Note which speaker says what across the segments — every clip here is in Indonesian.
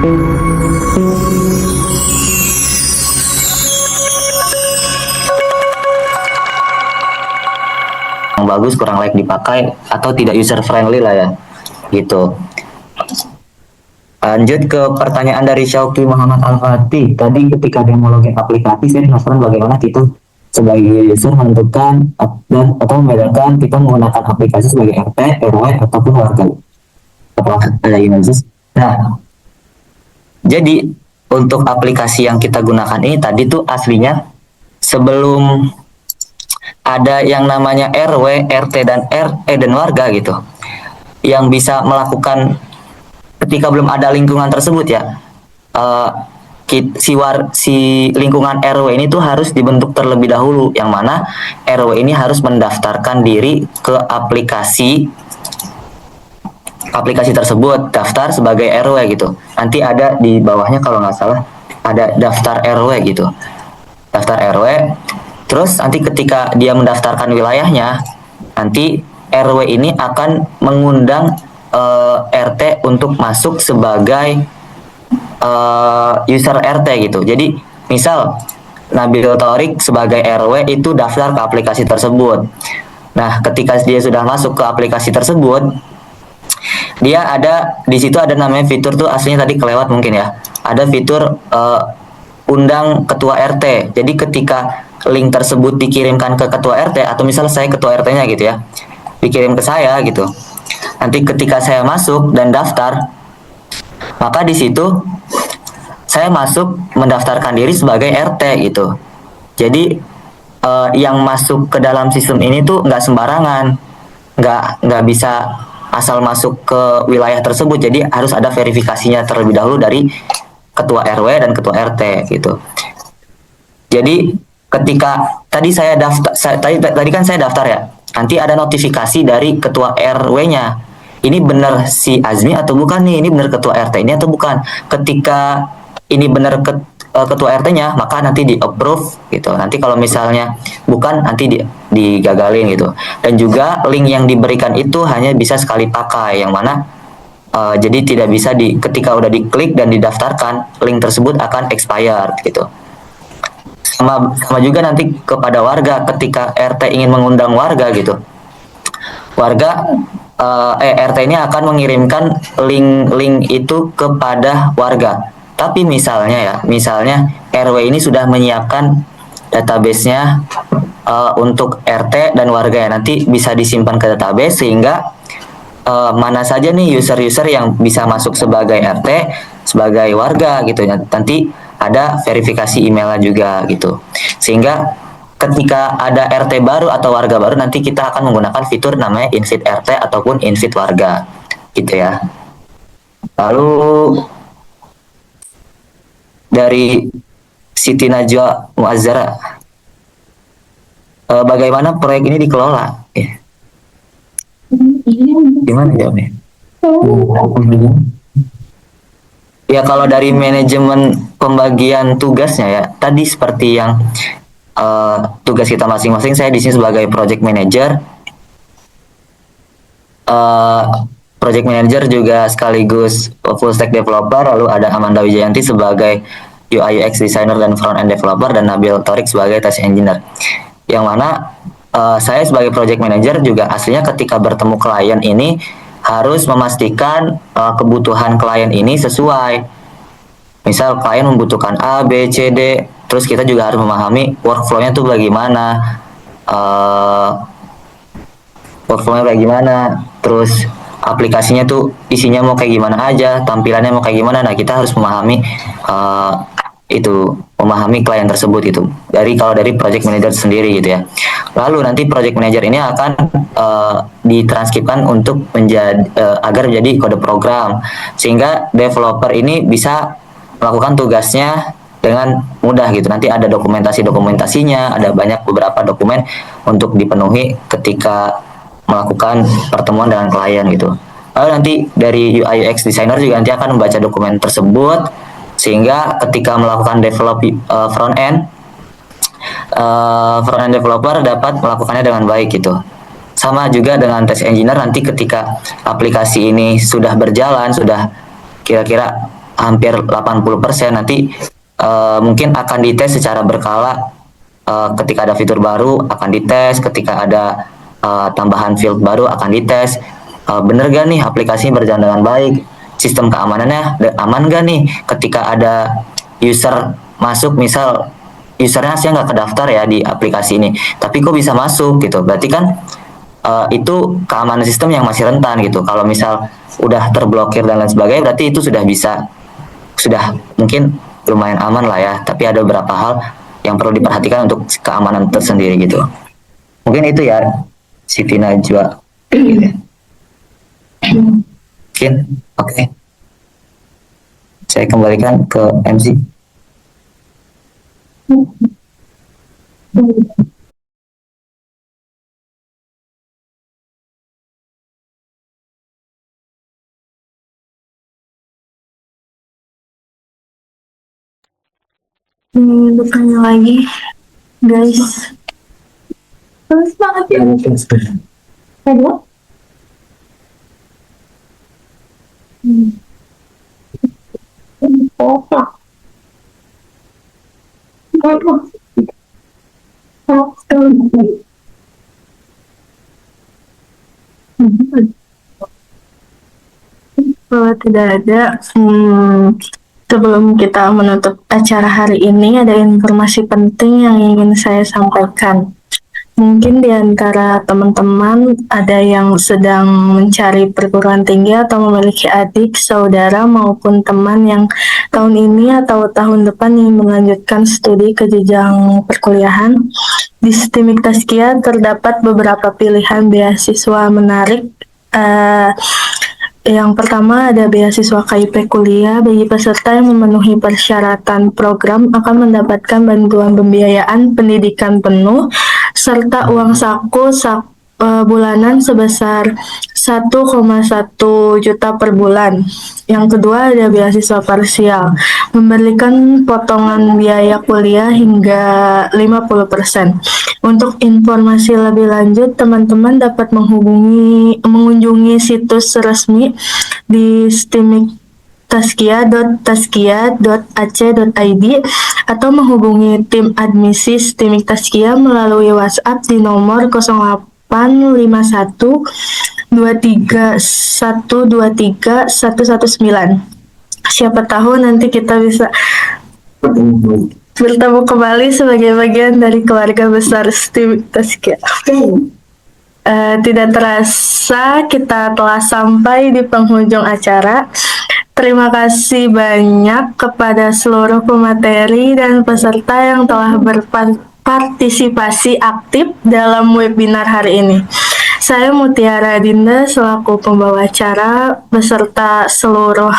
Speaker 1: Yang bagus kurang layak dipakai atau tidak user friendly lah ya, gitu. Lanjut ke pertanyaan dari Syauqi Muhammad Al-Fatih. Tadi ketika dia mau login aplikasi, saya penasaran bagaimana kita sebagai user menentukan dan atau membedakan kita menggunakan aplikasi sebagai RT, RW, ataupun warga. Apakah ada analisis? Nah, jadi untuk aplikasi yang kita gunakan ini tadi tuh aslinya sebelum ada yang namanya RW, RT, dan RE dan warga gitu, yang bisa melakukan ketika belum ada lingkungan tersebut ya, uh, si lingkungan RW ini tuh harus dibentuk terlebih dahulu, yang mana RW ini harus mendaftarkan diri ke aplikasi tersebut, daftar sebagai RW gitu. Nanti ada di bawahnya kalau nggak salah ada daftar RW gitu, daftar RW. Terus nanti ketika dia mendaftarkan wilayahnya, nanti RW ini akan mengundang RT untuk masuk sebagai user RT gitu. Jadi misal Nabil Thorik sebagai RW itu daftar ke aplikasi tersebut. Nah, ketika dia sudah masuk ke aplikasi tersebut, dia ada di situ ada namanya fitur tuh, aslinya tadi kelewat mungkin ya. Ada fitur undang ketua RT. Jadi ketika link tersebut dikirimkan ke ketua RT, atau misalnya saya ketua RT-nya gitu ya, dikirim ke saya gitu. Nanti ketika saya masuk dan daftar, maka di situ saya masuk mendaftarkan diri sebagai RT gitu. Jadi yang masuk ke dalam sistem ini tuh nggak sembarangan, nggak bisa asal masuk ke wilayah tersebut. Jadi harus ada verifikasinya terlebih dahulu dari ketua RW dan ketua RT gitu. Jadi ketika tadi saya daftar, tadi kan saya daftar ya, nanti ada notifikasi dari ketua RW-nya. Ini benar si Azmi atau bukan nih? Ini benar ketua RT ini atau bukan? Ketika ini benar ketua RT-nya, maka nanti di approve gitu. Nanti kalau misalnya bukan, nanti digagalin gitu. Dan juga link yang diberikan itu hanya bisa sekali pakai, yang mana jadi tidak bisa ketika udah diklik dan didaftarkan, link tersebut akan expired gitu. Sama juga nanti kepada warga, ketika RT ingin mengundang warga gitu, warga RT ini akan mengirimkan link itu kepada warga. Tapi misalnya RW ini sudah menyiapkan database-nya untuk RT dan warga ya, nanti bisa disimpan ke database sehingga mana saja nih user-user yang bisa masuk sebagai RT, sebagai warga gitu ya. Nanti ada verifikasi emailnya juga gitu. Sehingga ketika ada RT baru atau warga baru, nanti kita akan menggunakan fitur namanya invite RT ataupun invite warga gitu ya. Lalu dari Siti Najwa Muazzara, bagaimana proyek ini dikelola? Gimana jawabnya? Ya kalau dari manajemen pembagian tugasnya ya, tadi seperti yang tugas kita masing-masing. Saya di sini sebagai project manager, project manager juga sekaligus full stack developer. Lalu ada Amanda Wijayanti sebagai UI UX designer dan front end developer, dan Nabil Thorik sebagai test engineer. Yang mana saya sebagai project manager juga aslinya ketika bertemu klien ini harus memastikan kebutuhan klien ini sesuai. Misal klien membutuhkan A, B, C, D, terus kita juga harus memahami workflow-nya tuh bagaimana, terus aplikasinya tuh isinya mau kayak gimana aja, tampilannya mau kayak gimana. Nah, kita harus memahami memahami klien tersebut itu. Kalau dari project manager sendiri gitu ya. Lalu nanti project manager ini akan ditranskripkan untuk agar menjadi kode program, sehingga developer ini bisa melakukan tugasnya dengan mudah gitu. Nanti ada dokumentasinya, ada beberapa dokumen untuk dipenuhi ketika melakukan pertemuan dengan klien gitu. Lalu nanti dari UI UX designer juga nanti akan membaca dokumen tersebut, sehingga ketika melakukan develop front end developer dapat melakukannya dengan baik gitu. Sama juga dengan test engineer, nanti ketika aplikasi ini sudah berjalan, sudah kira-kira hampir 80%, nanti mungkin akan dites secara berkala. Ketika ada fitur baru akan dites, ketika ada tambahan field baru akan dites. Bener gak nih aplikasinya berjalan dengan baik, sistem keamanannya aman gak nih ketika ada user masuk, misal usernya sih nggak kedaftar ya di aplikasi ini tapi kok bisa masuk gitu, berarti kan itu keamanan sistem yang masih rentan gitu. Kalau misal udah terblokir dan lain sebagainya, berarti itu sudah mungkin lumayan aman lah ya, tapi ada beberapa hal yang perlu diperhatikan untuk keamanan tersendiri gitu. Mungkin itu ya Siti Najwa. Mungkin oke. Saya kembalikan ke MC.
Speaker 2: Bertanya lagi, guys. Terus banget ya. Ada? Kalau tidak ada, sebelum kita menutup acara hari ini, ada informasi penting yang ingin saya sampaikan. Mungkin di antara teman-teman ada yang sedang mencari perguruan tinggi atau memiliki adik, saudara, maupun teman yang tahun ini atau tahun depan ingin melanjutkan studi ke jenjang perkuliahan. Di STIMIK Tazkiyah terdapat beberapa pilihan beasiswa menarik. Yang pertama ada beasiswa KIP kuliah. Bagi peserta yang memenuhi persyaratan program akan mendapatkan bantuan pembiayaan pendidikan penuh serta uang saku bulanan sebesar 1,1 juta per bulan. Yang kedua ada beasiswa parsial, memberikan potongan biaya kuliah hingga 50%. Untuk informasi lebih lanjut, teman-teman dapat mengunjungi situs resmi di stimik.tazkiyah.ac.id atau menghubungi tim admisi STIMIK Tazkiyah melalui WhatsApp di nomor 0851 23123 119. Siapa tahu nanti kita bisa bertemu kembali sebagai bagian dari keluarga besar STIMIK Tazkiyah. Tidak terasa kita telah sampai di penghujung acara. Terima kasih banyak kepada seluruh pemateri dan peserta yang telah berpartisipasi aktif dalam webinar hari ini. Saya Mutiara Dinda selaku pembawa acara beserta seluruh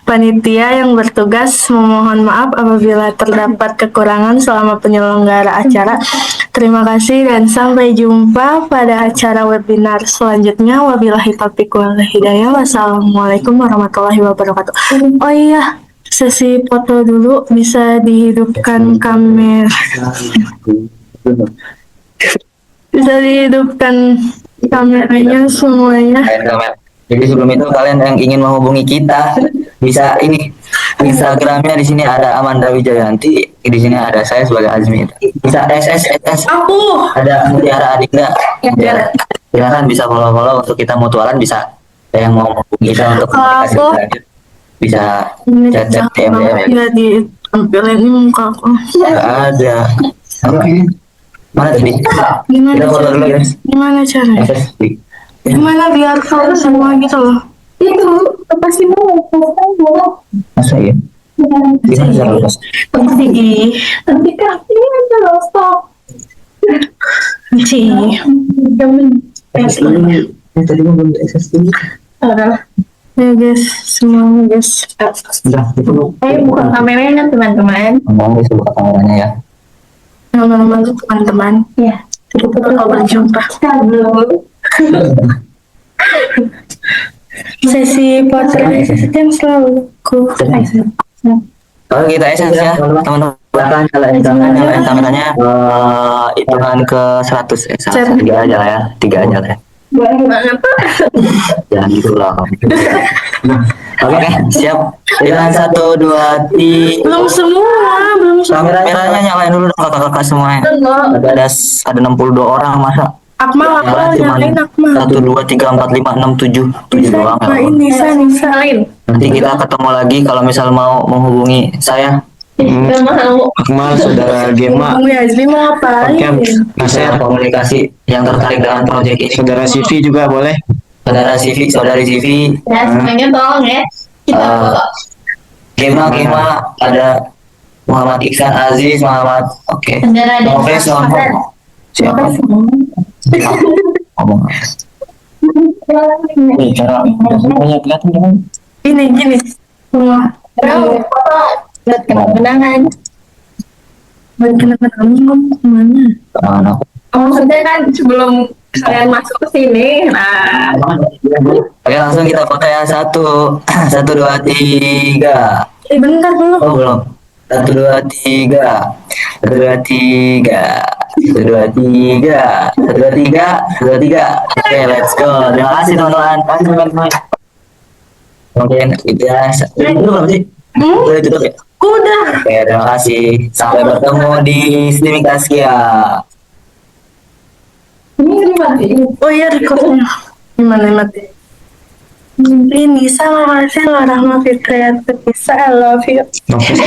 Speaker 2: panitia yang bertugas memohon maaf apabila terdapat kekurangan selama penyelenggara acara. Terima kasih dan sampai jumpa pada acara webinar selanjutnya. Wabillahi taufiq wal hidayah. Wassalamualaikum warahmatullahi wabarakatuh. Oh iya, sesi foto dulu, bisa dihidupkan kamera. Bisa dihidupkan kameranya semuanya.
Speaker 1: Jadi sebelum itu kalian yang ingin menghubungi kita bisa ini Instagramnya di sini ada Amanda Wijayanti, di sini ada saya sebagai Azmi. Bisa SS.
Speaker 2: Aku
Speaker 1: Ada Mutiara Adinda. Ya, silakan bisa follow untuk kita mutualan, bisa yang mau menghubungi kita untuk komunikasi lanjut bisa chat DM ya.
Speaker 2: Ya ditampilin ini muka aku.
Speaker 1: Nggak ada. Oke. Mana tadi?
Speaker 2: Gimana
Speaker 1: Kita follow dulu guys.
Speaker 2: Gimana caranya? Gimana biar tahu semua gitu loh? Itu pasti mau.
Speaker 1: Masa ya? Gimana cara lepas?
Speaker 2: Nanti kaki aja loh, stop.
Speaker 1: Tadi mau belum SS dulu.
Speaker 2: Ya guys, semuanya guys.
Speaker 1: Udah, itu
Speaker 3: Saya buka kameranya teman-teman.
Speaker 1: ngomong guys, buka kameranya ya.
Speaker 2: Nama-nama teman-teman.
Speaker 3: Ya.
Speaker 2: Kita bakal berjumpa. Sesi potret yang selalu ku.
Speaker 1: Kalau kita SS ya, teman-teman. Silakan kameranya hitungan ke 100 3 aja lah ya, 3 aja lah ya.
Speaker 2: Gimana Pak?
Speaker 1: Jangan gitu lah. Oke, siap. Dengan 1, 2, 3.
Speaker 2: Belum semua, belum semua.
Speaker 1: Kameranya nyalain dulu dong kakak-kakak semuanya. Ada 62 orang masa.
Speaker 2: Akmal, nyalain Akmal.
Speaker 1: 1, 2, 3, 4, 5, 6, 7 doang. ya.
Speaker 2: Nyalain Nisa.
Speaker 1: Nanti kita ketemu lagi kalau misal mau menghubungi saya.
Speaker 3: Gak mau.
Speaker 4: Akmal, saudara Gema,
Speaker 2: Bung Yazmi mau ngapain?
Speaker 1: Saya komunikasi yang tertarik dengan proyek ini.
Speaker 4: saudara Sivi juga boleh.
Speaker 1: Saudara CV, saudari CV,
Speaker 3: Ya semuanya tolong ya. Kita foto.
Speaker 1: Gema, ada Muhammad Iksan Aziz, Muhammad, oke.
Speaker 3: Saudara dan
Speaker 1: Oke,
Speaker 3: saudara.
Speaker 1: siapa? Ngomong. Cara banyak kelihatan kan?
Speaker 2: Gini. Semua.
Speaker 3: Bro, foto. Buat kenang-kenangan.
Speaker 2: Buat kenapa kemana?
Speaker 1: Mana?
Speaker 3: Maksudnya kan sebelum kalian masuk ke sini, nah
Speaker 1: Oke, langsung kita foto ya. 1, 1, 2, 3.
Speaker 2: Bentar dulu.
Speaker 1: Oh, belum. 1, 2, 3. 1, 2, 3. 1, 2, 3. 1, 2, 3. 1, 2, 3. Oke, let's go. Terima kasih teman-teman. Oke, kita itu belum sih? Udah tutup ya?
Speaker 2: Udah.
Speaker 1: Oke, terima kasih. Sampai bertemu di streaming Taskia.
Speaker 3: ini mati.
Speaker 2: Oh iya, recordnya. Gimana mati? Ini Nisa, makasih loh Rahma Fitriati. Nisa, I love you.
Speaker 4: Nafas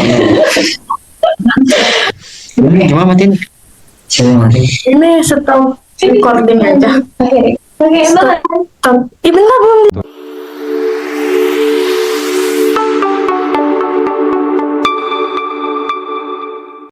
Speaker 4: gimana matiin?
Speaker 2: Ini stop recording aja.
Speaker 3: Oke, banget.
Speaker 2: Stop. Bentar belum.